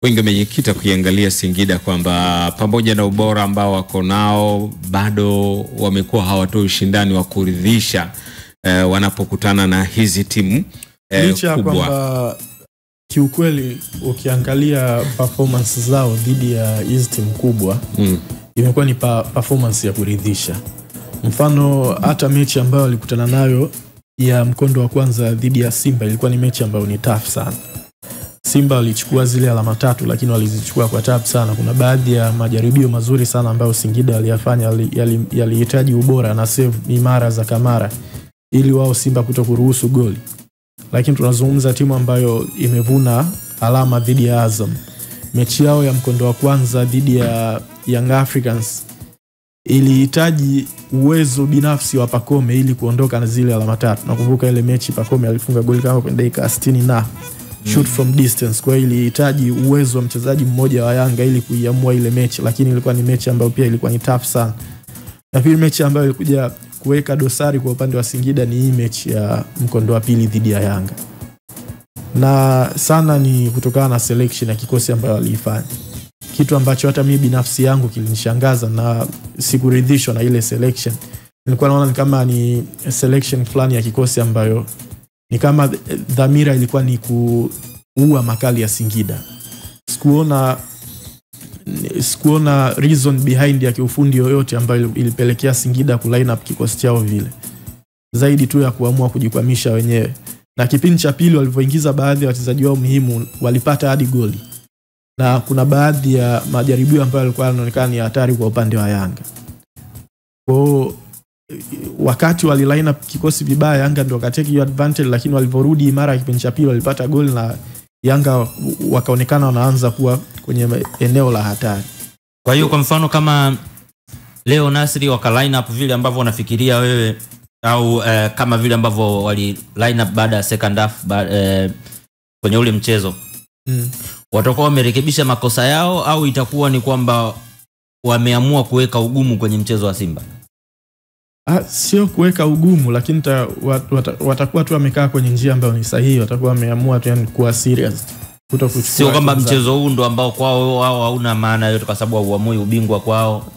Wengi wamejikita kuiangalia Singida kwamba pamoja na ubora ambao wako nao bado wamekuwa hawatoi ushindani wa kuridhisha wanapokutana na hizi timu licha kwamba kiukweli ukiangalia performance zao dhidi ya hizi timu kubwa imekuwa ni performance ya kuridhisha. Mfano hata mechi ambayo walikutana nayo ya mkondo wa kwanza dhidi ya Simba ilikuwa ni mechi ambayo ni tough sana. Simba walichukua zile alama 3 lakini walizichukua kwa tabu sana. Kuna baadhi ya majaribio mazuri sana ambayo Singida waliyafanya yalihitaji ubora na save imara za Kamara ili wao Simba kutokuruhusu goli. Lakini tunazungumza timu ambayo imevuna alama dhidi ya Azam. Mechi yao ya mkondo wa kwanza dhidi ya Young Africans ilihitaji uwezo binafsi wa Pacome ili kuondoka na zile alama 3. Nakumbuka ile mechi Pacome alifunga goli kama kwenye dakika 60 na shoot from distance. Kwa hiyo ilihitaji uwezo wa mchezaji mmoja wa Yanga ili kuiamua ile mechi, lakini ilikuwa ni mechi ambayo pia ilikuwa ni tough sana. Na pili mechi ambayo ilikuja kuweka dosari kwa upande wa Singida ni hii mechi ya mkondo wa pili dhidi ya Yanga. Na sana ni kutokana na selection ya kikosi ambayo walifanya. Kitu ambacho hata mimi binafsi yangu kilinishangaza na sikuridhishwa na ile selection. Nilikuwa naona kama ni selection fulani ya kikosi ambayo ni kama dhamira ilikuwa ni kuua makali ya Singida. Sikuona reason behind ya kiufundi yoyote ambayo ilipelekea Singida ku line up kikosi chao vile. Zaidi tu ya kuamua kujikwamisha wenyewe. Na kipindi cha pili walipoingiza baadhi ya wachezaji wao muhimu walipata hadi goli. Na kuna baadhi ya majaribio ambayo yalikuwa yanaonekana ni hatari kwa upande wa Yanga. Kwa wakati wali line up kikosi vibaya Yanga ndio wakateki hiyo advantage, lakini waliporudi imara kipindi cha pili walipata goli na Yanga wakaonekana wanaanza kuwa kwenye eneo la hatari. Kwa hiyo kwa mfano kama leo Nasri waka line up vile ambavyo unafikiria wewe au kama vile ambavyo wali line up baada ya second half kwenye ule mchezo watakuwa wamerekebisha makosa yao au itakuwa ni kwamba wameamua kuweka ugumu kwenye mchezo wa Simba? Sio kuweka ugumu, lakini watakuwa tu wamekaa kwenye njia ambayo ni sahihi. Watakuwa wameamua tu yani kuwa serious, kutokuchukua. Sio kwamba mchezo huu ndo ambao kwao wao hauna maana yote kwa sababu huamui ubingwa kwao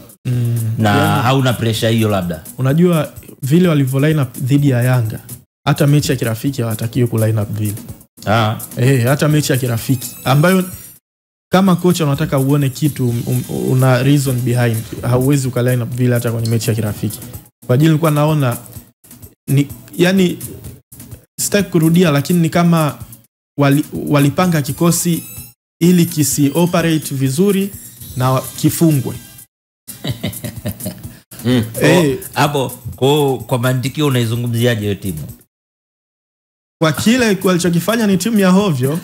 na yani, hauna pressure hiyo labda. Unajua vile walivyo line up dhidi ya Yanga, hata mechi ya kirafiki hawatakiwi ku line up vile. Hata mechi ya kirafiki ambayo kama kocha unataka uone kitu una reason behind, hauwezi uka line up vile hata kwenye mechi ya kirafiki. Kwa ajili nilikuwa naona ni yani sitaki kurudia, lakini ni kama walipanga kikosi ili kisi operate vizuri na kifungwe. Hapo kwa mantiki unaizungumziaje hiyo timu? Kwa kile walichokifanya ni timu ya hovyo.